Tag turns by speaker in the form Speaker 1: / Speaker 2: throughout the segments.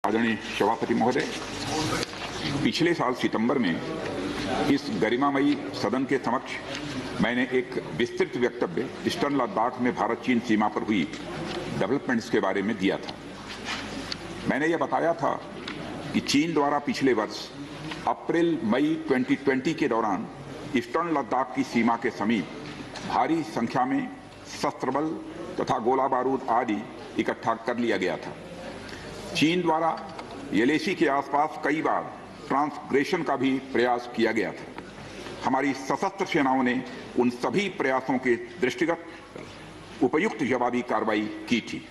Speaker 1: आदरणीय सभापति महोदय, पिछले साल सितंबर में इस गरिमामयी सदन के समक्ष मैंने एक विस्तृत वक्तव्य ईस्टर्न लद्दाख में भारत चीन सीमा पर हुई डेवलपमेंट्स के बारे में दिया था। मैंने यह बताया था कि चीन द्वारा पिछले वर्ष अप्रैल मई 2020 के दौरान ईस्टर्न लद्दाख की सीमा के समीप भारी संख्या में शस्त्र बल तथा गोला बारूद आदि इकट्ठा कर लिया गया था। चीन द्वारा येलेसी के आसपास कई बार ट्रांसग्रेशन का भी प्रयास किया गया था। हमारी सशस्त्र सेनाओं ने उन सभी प्रयासों के दृष्टिगत उपयुक्त जवाबी कार्रवाई की थी।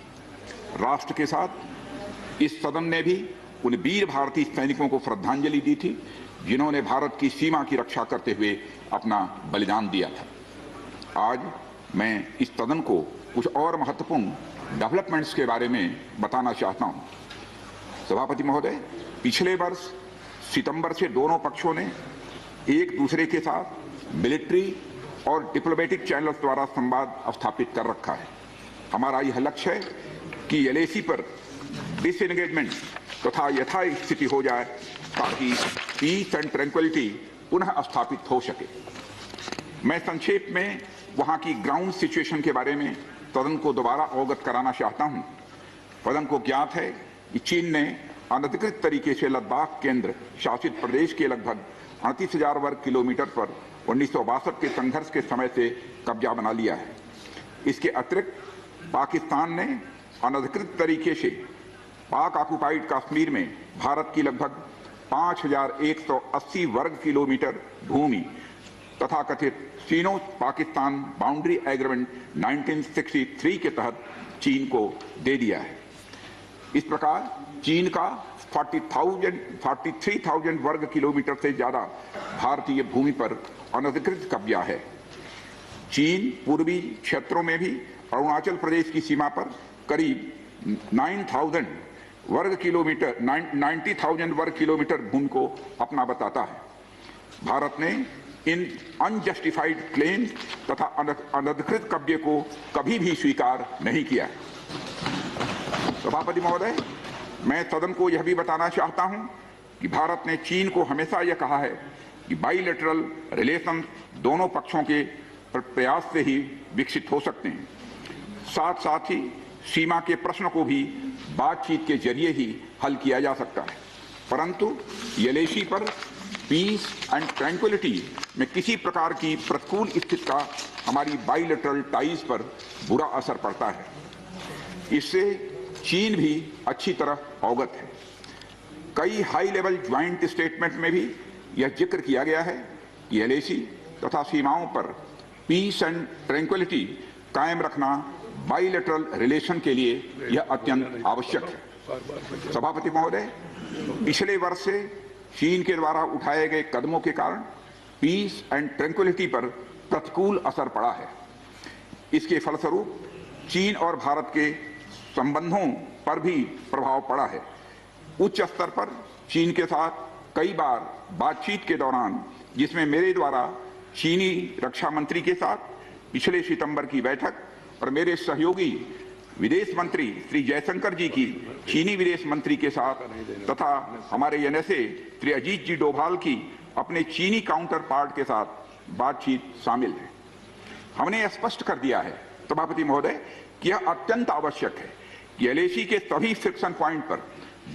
Speaker 1: राष्ट्र के साथ इस सदन ने भी उन वीर भारतीय सैनिकों को श्रद्धांजलि दी थी जिन्होंने भारत की सीमा की रक्षा करते हुए अपना बलिदान दिया था। आज मैं इस सदन को कुछ और महत्वपूर्ण डेवलपमेंट्स के बारे में बताना चाहता हूं। सभापति महोदय, पिछले वर्ष सितंबर से दोनों पक्षों ने एक दूसरे के साथ मिलिट्री और डिप्लोमेटिक चैनल्स द्वारा संवाद स्थापित कर रखा है। हमारा यह लक्ष्य है कि येलेसी पर डिसएंगेजमेंट तथा यथास्थिति हो जाए ताकि पीस एंड ट्रैंक्विलिटी पुनः स्थापित हो सके। मैं संक्षेप में वहां की ग्राउंड सिचुएशन के बारे में सदन को दोबारा अवगत कराना चाहता हूं। सदन को ज्ञात है कि चीन ने अनधिकृत तरीके से लद्दाख केंद्र शासित प्रदेश के लगभग 38,000 वर्ग किलोमीटर पर 1962 के संघर्ष के समय से कब्जा बना लिया है। इसके अतिरिक्त पाकिस्तान ने अनधिकृत तरीके से पाक ऑक्युपाइड कश्मीर में भारत की लगभग 5,180 वर्ग किलोमीटर भूमि तथा कथित चीनो पाकिस्तान बाउंड्री एग्रीमेंट 1963 के तहत चीन को दे दिया है। इस प्रकार चीन का 43,000 वर्ग किलोमीटर से ज्यादा भारतीय भूमि पर अनधिकृत कब्जा है। चीन पूर्वी क्षेत्रों में भी अरुणाचल प्रदेश की सीमा पर करीब 90,000 वर्ग किलोमीटर 90,000 वर्ग किलोमीटर भूमि को अपना बताता है। भारत ने इन अनजस्टिफाइड क्लेम तथा अनधिकृत कब्जे को कभी भी स्वीकार नहीं किया। सभापति महोदय, मैं सदन को यह भी बताना चाहता हूं कि भारत ने चीन को हमेशा यह कहा है कि बाइलेटरल रिलेशन दोनों पक्षों के प्रयास से ही विकसित हो सकते हैं। साथ साथ ही सीमा के प्रश्न को भी बातचीत के जरिए ही हल किया जा सकता है, परंतु येलेसी पर पीस एंड ट्रैंक्विलिटी में किसी प्रकार की प्रतिकूल स्थिति का हमारी बाइलेटरल टाइज पर बुरा असर पड़ता है। इससे चीन भी अच्छी तरह अवगत है। कई हाई लेवल ज्वाइंट स्टेटमेंट में भी यह जिक्र किया गया है कि येलेसी तथा सीमाओं पर पीस एंड ट्रैंक्विलिटी कायम रखना बाइलेटरल रिलेशन के लिए यह अत्यंत आवश्यक है। सभापति महोदय, पिछले वर्ष से चीन के द्वारा उठाए गए कदमों के कारण पीस एंड ट्रैंक्विलिटी पर प्रतिकूल असर पड़ा है। इसके फलस्वरूप चीन और भारत के संबंधों पर भी प्रभाव पड़ा है। उच्च स्तर पर चीन के साथ कई बार बातचीत के दौरान, जिसमें मेरे द्वारा चीनी रक्षा मंत्री के साथ पिछले सितंबर की बैठक और मेरे सहयोगी विदेश मंत्री श्री जयशंकर जी की चीनी विदेश मंत्री के साथ तथा हमारे एनएसए श्री अजीत जी डोभाल की अपने चीनी काउंटर पार्ट के साथ बातचीत शामिल है। हमने स्पष्ट कर दिया है सभापति महोदय कि यह अत्यंत आवश्यक है कि येलेसी के सभी फ्रिक्शन पॉइंट पर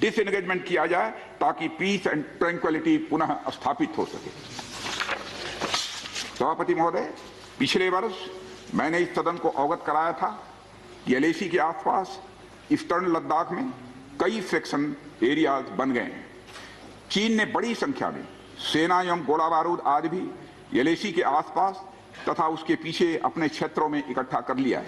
Speaker 1: डिसएंगेजमेंट किया जाए ताकि पीस एंड ट्रैंक्विलिटी पुनः स्थापित हो सके। सभापति महोदय, पिछले वर्ष मैंने इस सदन को अवगत कराया था कि येलेसी के आसपास ईस्टर्न लद्दाख में कई फ्रिक्शन एरियाज बन गए हैं। चीन ने बड़ी संख्या में सेना एवं गोला बारूद आदि भी येलेसी के आसपास तथा उसके पीछे अपने क्षेत्रों में इकट्ठा कर लिया है।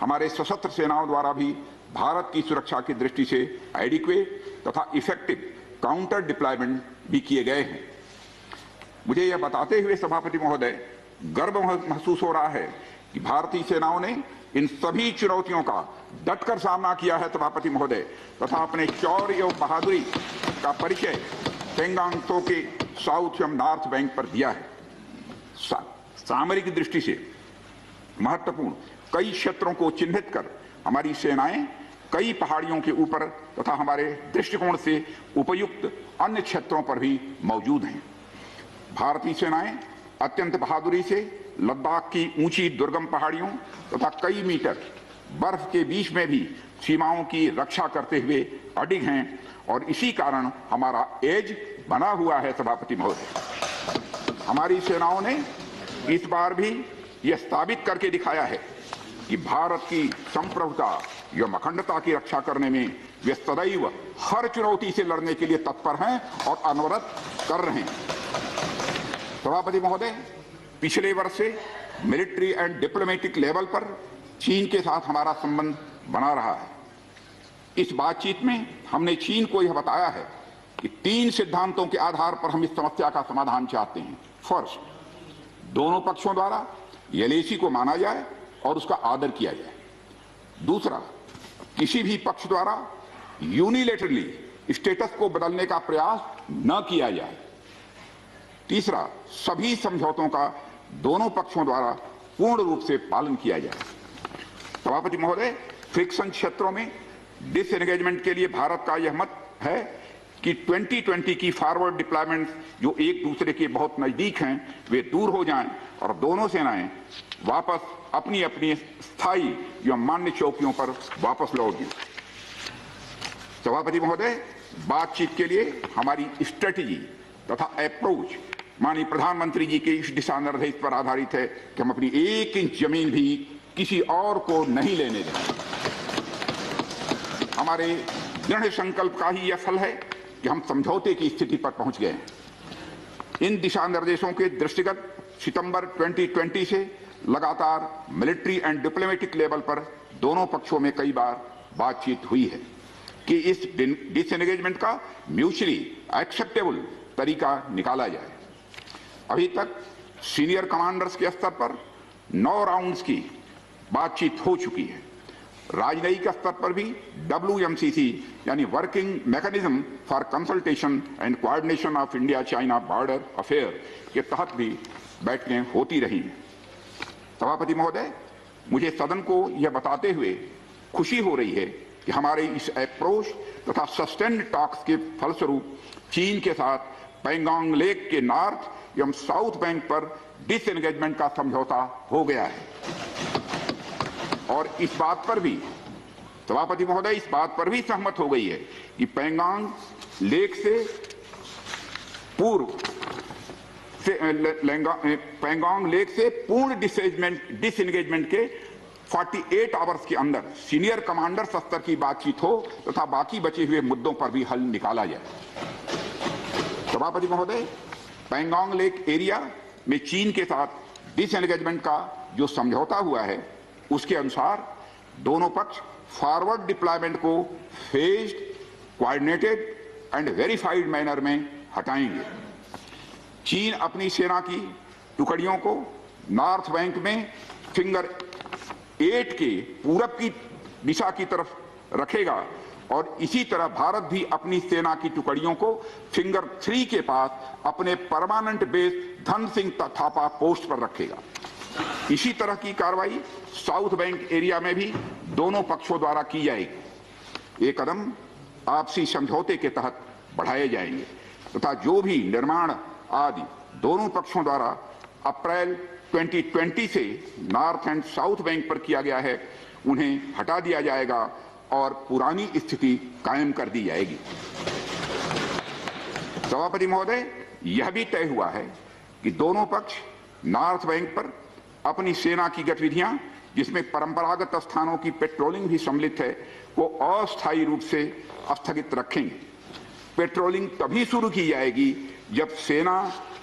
Speaker 1: हमारे सशस्त्र सेनाओं द्वारा भी भारत की सुरक्षा की दृष्टि से एडिक्वेट तथा इफेक्टिव काउंटर डिप्लॉयमेंट भी किए गए हैं। मुझे यह बताते हुए सभापति महोदय गर्व महसूस हो रहा है कि भारतीय सेनाओं ने इन सभी चुनौतियों का डटकर सामना किया है सभापति महोदय, तथा अपने शौर्य एवं बहादुरी का परिचय पेंगांग त्सो के साउथ एवं नॉर्थ बैंक पर दिया है। सामरिक दृष्टि से महत्वपूर्ण कई क्षेत्रों को चिन्हित कर हमारी सेनाएं कई पहाड़ियों के ऊपर तथा हमारे दृष्टिकोण से उपयुक्त अन्य क्षेत्रों पर भी मौजूद हैं। भारतीय सेनाएं अत्यंत बहादुरी से लद्दाख की ऊंची दुर्गम पहाड़ियों तथा कई मीटर बर्फ के बीच में भी सीमाओं की रक्षा करते हुए अडिग हैं और इसी कारण हमारा एज बना हुआ है। सभापति महोदय, हमारी सेनाओं ने इस बार भी यह साबित करके दिखाया है कि भारत की संप्रभुता एवं अखंडता की रक्षा करने में वे सदैव हर चुनौती से लड़ने के लिए तत्पर हैं और अनवरत कर रहे हैं। सभापति महोदय, पिछले वर्ष से मिलिट्री एंड डिप्लोमेटिक लेवल पर चीन के साथ हमारा संबंध बना रहा है। इस बातचीत में हमने चीन को यह बताया है कि 3 सिद्धांतों के आधार पर हम इस समस्या का समाधान चाहते हैं। फर्स्ट, दोनों पक्षों द्वारा एलएसी को माना जाए और उसका आदर किया जाए। दूसरा, किसी भी पक्ष द्वारा यूनिलेटरली स्टेटस को बदलने का प्रयास न किया जाए। तीसरा, सभी समझौतों का दोनों पक्षों द्वारा पूर्ण रूप से पालन किया जाए। सभापति महोदय, फ्रिक्शन क्षेत्रों में डिसएंगेजमेंट के लिए भारत का यह मत है कि 2020 की फॉरवर्ड डिप्लॉयमेंट जो एक दूसरे के बहुत नजदीक हैं वे दूर हो जाएं और दोनों सेनाएं वापस अपनी अपनी स्थायी एवं मान्य चौकियों पर वापस लौट गई। सभापति महोदय, बातचीत के लिए हमारी स्ट्रेटेजी तथा अप्रोच माननीय प्रधानमंत्री जी के इस दिशा निर्देश पर आधारित है कि हम अपनी 1 इंच जमीन भी किसी और को नहीं लेने देंगे। हमारे दृढ़ संकल्प का ही यह फल है कि हम समझौते की स्थिति पर पहुंच गए हैं। इन दिशा निर्देशों के दृष्टिगत सितंबर 2020 से लगातार मिलिट्री एंड डिप्लोमेटिक लेवल पर दोनों पक्षों में कई बार बातचीत हुई है कि इस डिसएंगेजमेंट का म्यूचुअली एक्सेप्टेबल तरीका निकाला जाए। अभी तक सीनियर कमांडर्स के स्तर पर 9 राउंड्स की बातचीत हो चुकी है। राजनयिक स्तर पर भी WMCC यानी working mechanism for consultation and coordination of India China border affair के तहत भी बैठकें होती रही हैं। सभापति महोदय, मुझे सदन को यह बताते हुए खुशी हो रही है कि हमारे इस अप्रोच तथा सस्टेन्ड टॉक्स के फलस्वरूप चीन के साथ पैंगोंग लेक के नॉर्थ एवं साउथ बैंक पर डिसएंगेजमेंट का समझौता हो गया है और इस बात पर भी सभापति महोदय इस बात पर भी सहमत हो गई है कि पैंगोंग लेक से पूर्व पैंगोंग लेक से पूर्ण डिसएंगेजमेंट के 48 आवर्स के अंदर सीनियर कमांडर स्तर की बातचीत हो तथा बाकी बचे हुए मुद्दों पर भी हल निकाला जाए। सभापति महोदय, पैंगोंग लेक एरिया में चीन के साथ डिसएंगेजमेंट का जो समझौता हुआ है उसके अनुसार दोनों पक्ष फॉरवर्ड डिप्लॉयमेंट को phased, coordinated and verified manner में हटाएंगे। चीन अपनी सेना की टुकड़ियों को नॉर्थ बैंक में फिंगर 8 के पूरब की दिशा की तरफ रखेगा और इसी तरह भारत भी अपनी सेना की टुकड़ियों को फिंगर 3 के पास अपने permanent base Dhan Singh Thapa post पर रखेगा। इसी तरह की कार्रवाई साउथ बैंक एरिया में भी दोनों पक्षों द्वारा की जाएगी। ये कदम आपसी समझौते के तहत बढ़ाए जाएंगे तथा जो भी निर्माण आदि दोनों पक्षों द्वारा अप्रैल 2020 से नॉर्थ एंड साउथ बैंक पर किया गया है उन्हें हटा दिया जाएगा और पुरानी स्थिति कायम कर दी जाएगी। सभापति महोदय, यह भी तय हुआ है कि दोनों पक्ष नॉर्थ बैंक पर अपनी सेना की गतिविधियां जिसमें परंपरागत स्थानों की पेट्रोलिंग भी सम्मिलित है को अस्थायी रूप से स्थगित रखेंगे। पेट्रोलिंग तभी शुरू की जाएगी जब सेना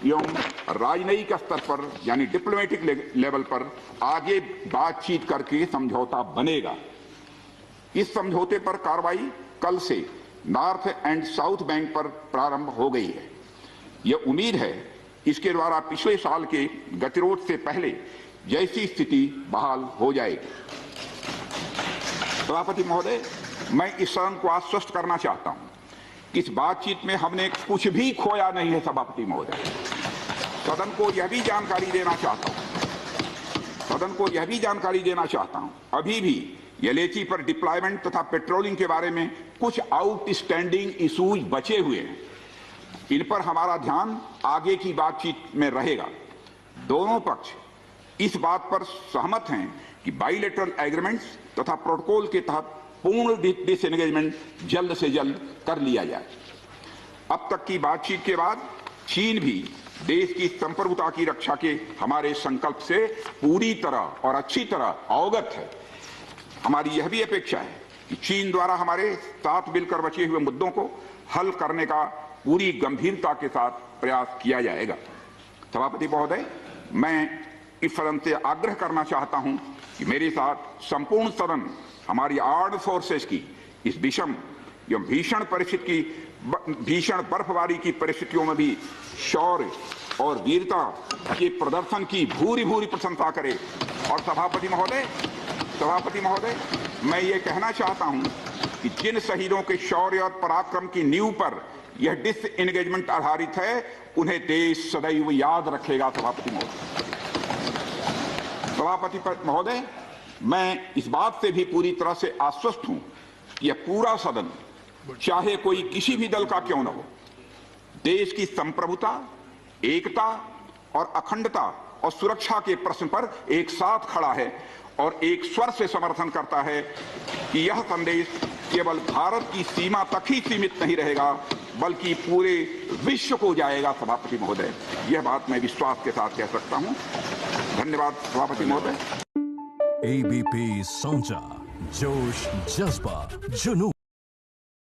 Speaker 1: एवं राजनयिक स्तर पर यानी डिप्लोमेटिक लेवल पर आगे बातचीत करके समझौता बनेगा। इस समझौते पर कार्रवाई कल से नॉर्थ एंड साउथ बैंक पर प्रारंभ हो गई है। यह उम्मीद है इसके द्वारा पिछले साल के गतिरोध से पहले जैसी स्थिति बहाल हो जाएगी। सभापति महोदय, मैं इस सदन को आश्वस्त करना चाहता हूं कि इस बातचीत में हमने कुछ भी खोया नहीं है। सभापति महोदय, सदन को यह भी जानकारी देना चाहता हूं अभी भी एलएसी पर डिप्लॉयमेंट तथा पेट्रोलिंग के बारे में कुछ आउटस्टैंडिंग इशूज बचे हुए हैं। इन पर हमारा ध्यान आगे की बातचीत में रहेगा। दोनों पक्ष इस बात पर सहमत हैं कि बाइलेटरल एग्रीमेंट्स तथा प्रोटोकॉल के तहत पूर्ण डिसएंगेजमेंट जल्द से जल्द कर लिया जाए। अब तक की बातचीत के बाद चीन भी देश की संप्रभुता की रक्षा के हमारे संकल्प से पूरी तरह और अच्छी तरह अवगत है। हमारी यह भी अपेक्षा है कि चीन द्वारा हमारे साथ मिलकर बचे हुए मुद्दों को हल करने का पूरी गंभीरता के साथ प्रयास किया जाएगा। सभापति महोदय, मैं इस सदन से आग्रह करना चाहता हूं कि मेरे साथ संपूर्ण सदन हमारी आर्म्ड फोर्सेस की इस विषम एवं भीषण बर्फबारी की परिस्थितियों में भी शौर्य और वीरता के प्रदर्शन की भूरी भूरी प्रशंसा करे। और सभापति महोदय, मैं ये कहना चाहता हूं कि जिन शहीदों के शौर्य और पराक्रम की नींव पर यह डिसएंगेजमेंट आधारित है, उन्हें देश सदैव याद रखेगा। सभापति महोदय, मैं इस बात से भी पूरी तरह से आश्वस्त हूं कि यह पूरा सदन, चाहे कोई किसी भी दल का क्यों न हो, देश की संप्रभुता, एकता और अखंडता और सुरक्षा के प्रश्न पर एक साथ खड़ा है और एक स्वर से समर्थन करता है कि यह संदेश केवल भारत की सीमा तक ही सीमित नहीं रहेगा, बल्कि पूरे विश्व को जाएगा। सभापति महोदय, यह बात मैं विश्वास के साथ कह सकता हूं। धन्यवाद सभापति महोदय।
Speaker 2: एबीपी साँचा, जोश, जज्बा, जुनून।